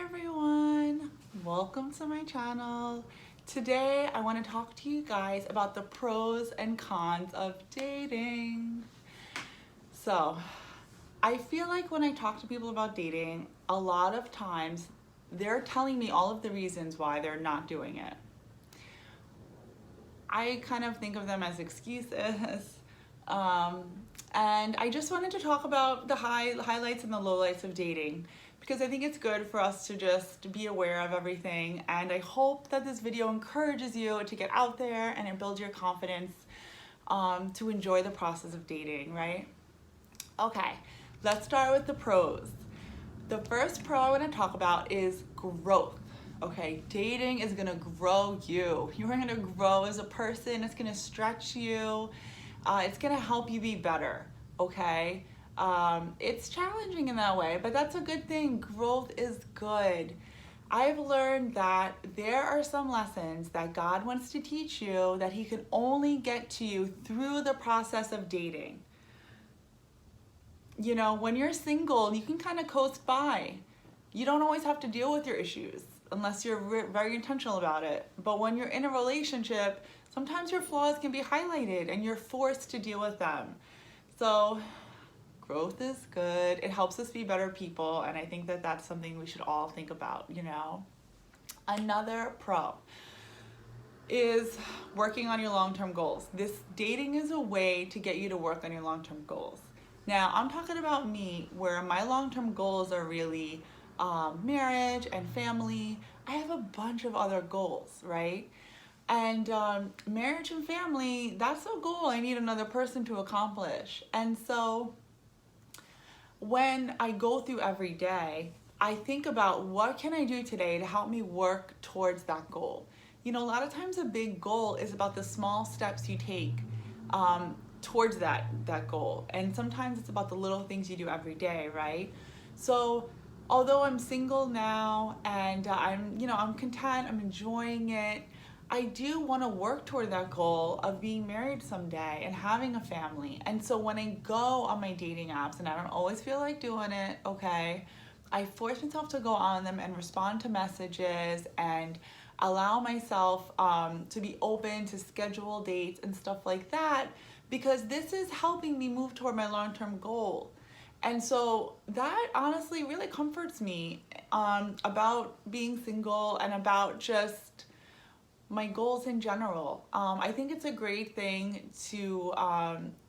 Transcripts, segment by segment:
everyone, welcome to my channel. Today I want to talk to you guys about the pros and cons of dating. So I feel like when I talk to people about dating, a lot of times they're telling me all of the reasons why they're not doing it. I kind of think of them as excuses. Um, and I just wanted to talk about the highlights and the lowlights of dating because I think it's good for us to just be aware of everything. And I hope that this video encourages you to get out there and it builds your confidence to enjoy the process of dating, right? Okay, let's start with the pros. The first pro I want to talk about is growth. Okay, dating is gonna grow you. You're gonna grow as a person. It's gonna stretch you. It's gonna help you be better. Okay, it's challenging in that way, but that's a good thing. Growth is good. I've learned that there are some lessons that God wants to teach you that He can only get to you through the process of dating. You know, when you're single, you can kind of coast by. You don't always have to deal with your issues unless you're very intentional about it. But when you're in a relationship, sometimes your flaws can be highlighted and you're forced to deal with them. So growth is good. It helps us be better people. And I think that that's something we should all think about, you know. Another pro is working on your long-term goals. This dating is a way to get you to work on your long-term goals. Now, I'm talking about me, where my long-term goals are really marriage and family. I have a bunch of other goals, right? And marriage and family, that's a goal I need another person to accomplish. And so when I go through every day, I think about what can I do today to help me work towards that goal. You know, a lot of times a big goal is about the small steps you take towards that goal. And sometimes it's about the little things you do every day, right? So although I'm single now and I'm content, I'm enjoying it, I do want to work toward that goal of being married someday and having a family. And so when I go on my dating apps, and I don't always feel like doing it, okay, I force myself to go on them and respond to messages and allow myself to be open to schedule dates and stuff like that, because this is helping me move toward my long-term goal. And so that honestly really comforts me about being single and about just my goals in general. I think it's a great thing to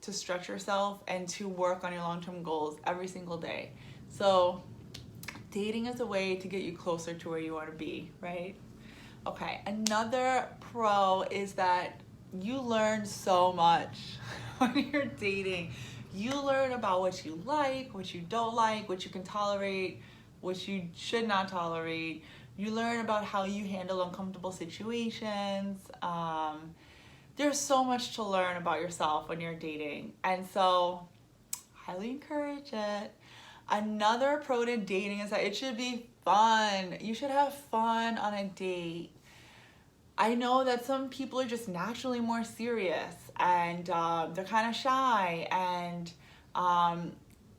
stretch yourself and to work on your long-term goals every single day. So dating is a way to get you closer to where you want to be, right? Okay, another pro is that you learn so much when you're dating. You learn about what you like, what you don't like, what you can tolerate, what you should not tolerate. You learn about how you handle uncomfortable situations. There's so much to learn about yourself when you're dating. And so, highly encourage it. Another pro to dating is that it should be fun. You should have fun on a date. I know that some people are just naturally more serious and they're kind of shy, and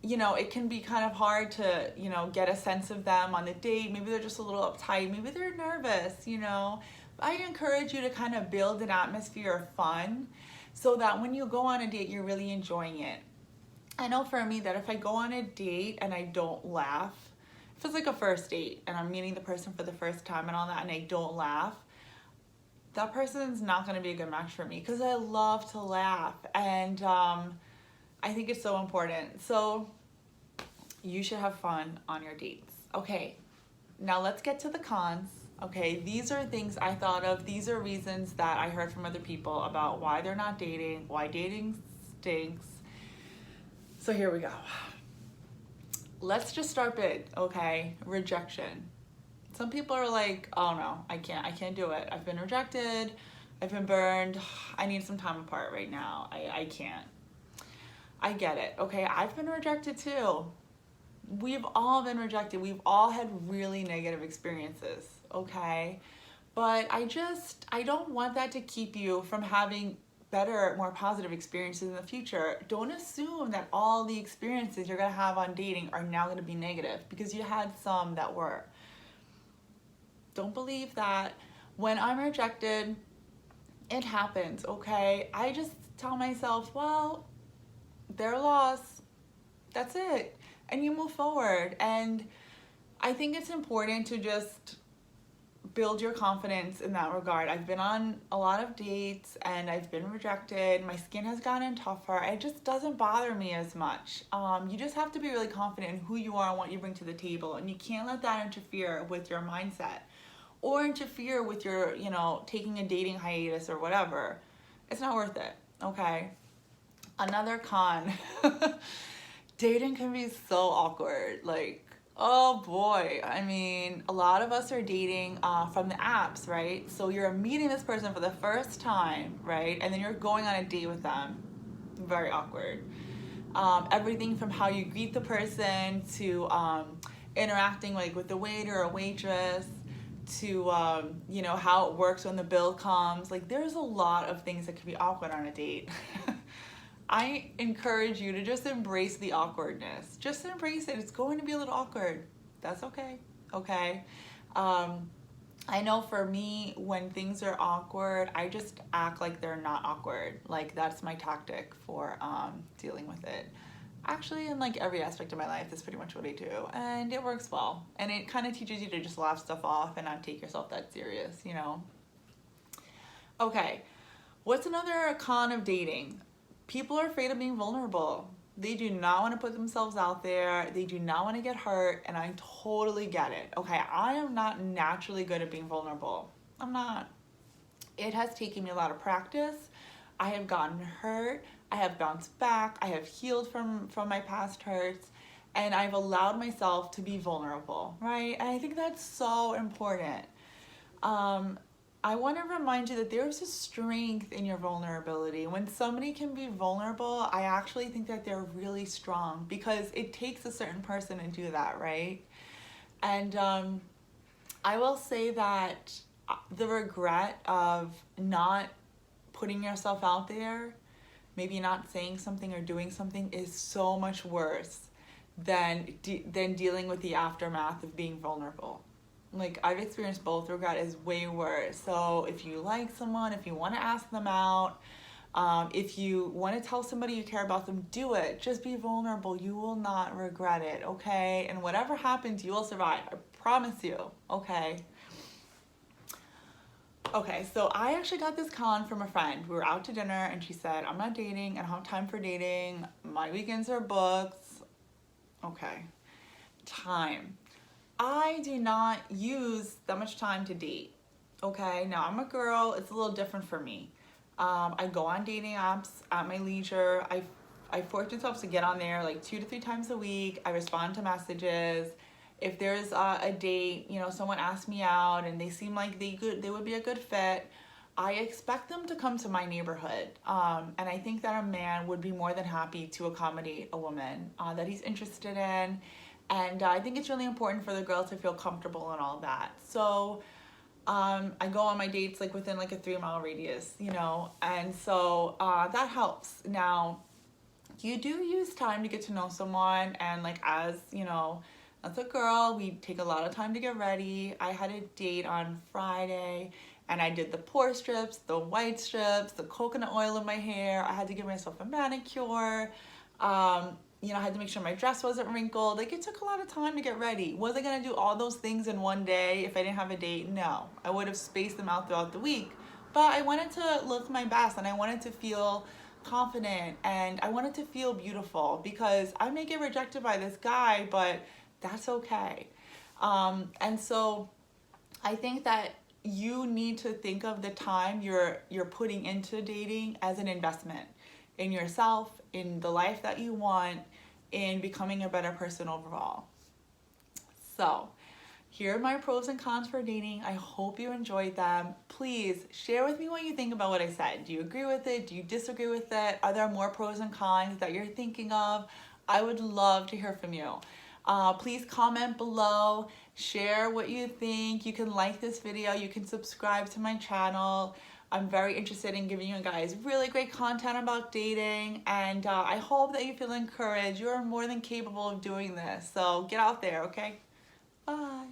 it can be kind of hard to get a sense of them on the date. Maybe they're just a little uptight, maybe they're nervous. I encourage you to kind of build an atmosphere of fun so that when you go on a date, you're really enjoying it. I know for me that if I go on a date and I don't laugh, if it's like a first date and I'm meeting the person for the first time and all that, and I don't laugh, that person's not going to be a good match for me, because I love to laugh, and I think it's so important. So you should have fun on your dates. Okay, now let's get to the cons. Okay, these are things I thought of. These are reasons that I heard from other people about why they're not dating, why dating stinks. So here we go. Let's just start big, okay? Rejection. Some people are like, oh no, I can't do it. I've been rejected, I've been burned, I need some time apart right now. I can't. I get it, okay? I've been rejected too. We've all been rejected. We've all had really negative experiences, okay? But I don't want that to keep you from having better, more positive experiences in the future. Don't assume that all the experiences you're gonna have on dating are now gonna be negative, because you had some that were. Don't believe that. When I'm rejected, it happens, okay? I just tell myself, well, their loss, that's it. And you move forward. And I think it's important to just build your confidence in that regard. I've been on a lot of dates and I've been rejected. My skin has gotten tougher. It just doesn't bother me as much. You just have to be really confident in who you are and what you bring to the table. And you can't let that interfere with your mindset or interfere with your, taking a dating hiatus or whatever. It's not worth it, okay? Another con. Dating can be so awkward. Like, oh boy. I mean, a lot of us are dating from the apps, right? So you're meeting this person for the first time, right? And then you're going on a date with them. Very awkward. Everything from how you greet the person to interacting like with the waiter or waitress to how it works when the bill comes. Like, there's a lot of things that can be awkward on a date. I encourage you to just embrace the awkwardness. Just embrace it. It's going to be a little awkward. That's okay. Okay. I know for me, when things are awkward, I just act like they're not awkward. Like, that's my tactic for dealing with it. Actually, in like every aspect of my life, that's pretty much what I do. And it works well. And it kind of teaches you to just laugh stuff off and not take yourself that serious, Okay. What's another con of dating? People are afraid of being vulnerable. They do not want to put themselves out there. They do not want to get hurt, and I totally get it. Okay, I am not naturally good at being vulnerable. I'm not. It has taken me a lot of practice. I have gotten hurt. I have bounced back. I have healed from my past hurts, and I've allowed myself to be vulnerable, right? And I think that's so important. I want to remind you that there's a strength in your vulnerability. When somebody can be vulnerable, I actually think that they're really strong because it takes a certain person to do that, right? And I will say that the regret of not putting yourself out there, maybe not saying something or doing something, is so much worse than dealing with the aftermath of being vulnerable. Like, I've experienced both. Regret is way worse. So if you like someone, if you want to ask them out, if you want to tell somebody you care about them, do it. Just be vulnerable. You will not regret it, okay? And whatever happens, you will survive. I promise you, okay? Okay, so I actually got this con from a friend. We were out to dinner and she said, I'm not dating. I don't have time for dating. My weekends are booked. Okay. Time. I do not use that much time to date. Okay, now I'm a girl. It's a little different for me. I go on dating apps at my leisure. I force myself to get on there like 2 to 3 times a week. I respond to messages. If there's a date, someone asks me out and they seem like they would be a good fit, I expect them to come to my neighborhood. And I think that a man would be more than happy to accommodate a woman that he's interested in. And I think it's really important for the girl to feel comfortable and all that. So I go on my dates like within like a 3-mile radius, and so that helps. Now, you do use time to get to know someone, and like as a girl, we take a lot of time to get ready. I had a date on Friday and I did the pore strips, the white strips, the coconut oil in my hair. I had to give myself a manicure. I had to make sure my dress wasn't wrinkled. Like, it took a lot of time to get ready. Was I gonna do all those things in one day if I didn't have a date? No. I would have spaced them out throughout the week. But I wanted to look my best and I wanted to feel confident and I wanted to feel beautiful because I may get rejected by this guy, but that's okay. And so I think that you need to think of the time you're putting into dating as an investment in yourself, in the life that you want, in becoming a better person overall. So here are my pros and cons for dating. I hope you enjoyed them. Please share with me what you think about what I said. Do you agree with it? Do you disagree with it? Are there more pros and cons that you're thinking of? I would love to hear from you. Please comment below, share what you think. You can like this video, you can subscribe to my channel. I'm very interested in giving you guys really great content about dating, and I hope that you feel encouraged. You're more than capable of doing this, so get out there, okay? Bye.